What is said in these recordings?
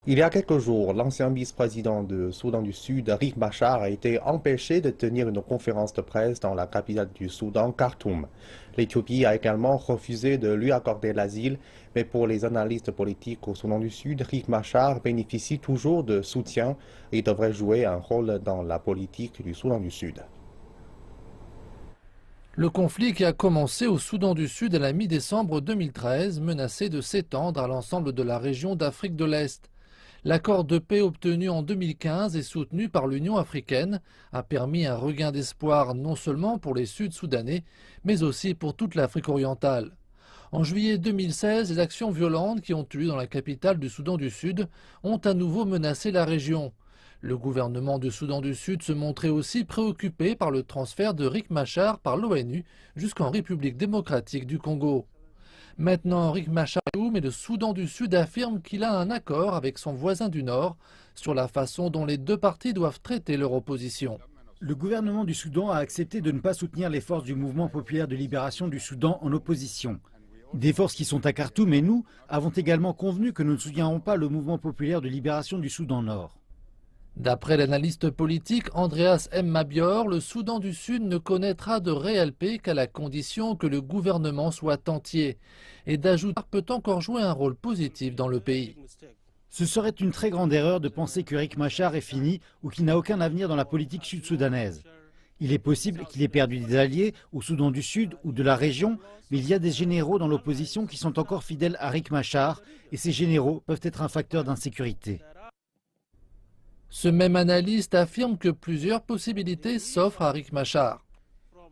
Il y a quelques jours, l'ancien vice-président de Soudan du Sud, Riek Machar, a été empêché de tenir une conférence de presse dans la capitale du Soudan, Khartoum. L'Éthiopie a également refusé de lui accorder l'asile, mais pour les analystes politiques au Soudan du Sud, Riek Machar bénéficie toujours de soutien et devrait jouer un rôle dans la politique du Soudan du Sud. Le conflit qui a commencé au Soudan du Sud à la mi-décembre 2013 menaçait de s'étendre à l'ensemble de la région d'Afrique de l'Est. L'accord de paix obtenu en 2015 et soutenu par l'Union africaine a permis un regain d'espoir non seulement pour les Sud-Soudanais, mais aussi pour toute l'Afrique orientale. En juillet 2016, les actions violentes qui ont eu dans la capitale du Soudan du Sud ont à nouveau menacé la région. Le gouvernement du Soudan du Sud se montrait aussi préoccupé par le transfert de Riek Machar par l'ONU jusqu'en République démocratique du Congo. Maintenant, Riek Machar et le Soudan du Sud affirme qu'il a un accord avec son voisin du Nord sur la façon dont les deux parties doivent traiter leur opposition. Le gouvernement du Soudan a accepté de ne pas soutenir les forces du mouvement populaire de libération du Soudan en opposition. Des forces qui sont à Khartoum et nous avons également convenu que nous ne soutiendrons pas le mouvement populaire de libération du Soudan Nord. D'après l'analyste politique Andreas M. Mabior, le Soudan du Sud ne connaîtra de réelle paix qu'à la condition que le gouvernement soit entier. Et d'ajouter peut encore jouer un rôle positif dans le pays. Ce serait une très grande erreur de penser que Riek Machar est fini ou qu'il n'a aucun avenir dans la politique sud-soudanaise. Il est possible qu'il ait perdu des alliés au Soudan du Sud ou de la région, mais il y a des généraux dans l'opposition qui sont encore fidèles à Riek Machar et ces généraux peuvent être un facteur d'insécurité. Ce même analyste affirme que plusieurs possibilités s'offrent à Riek Machar.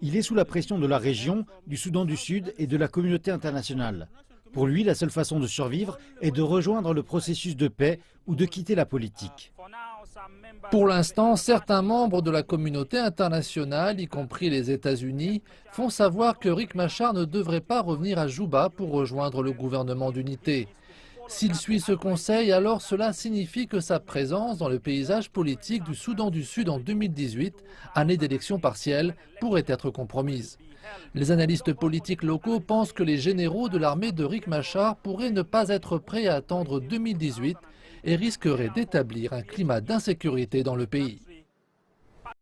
Il est sous la pression de la région, du Soudan du Sud et de la communauté internationale. Pour lui, la seule façon de survivre est de rejoindre le processus de paix ou de quitter la politique. Pour l'instant, certains membres de la communauté internationale, y compris les États-Unis, font savoir que Riek Machar ne devrait pas revenir à Juba pour rejoindre le gouvernement d'unité. S'il suit ce conseil, alors cela signifie que sa présence dans le paysage politique du Soudan du Sud en 2018, année d'élections partielles, pourrait être compromise. Les analystes politiques locaux pensent que les généraux de l'armée de Riek Machar pourraient ne pas être prêts à attendre 2018 et risqueraient d'établir un climat d'insécurité dans le pays.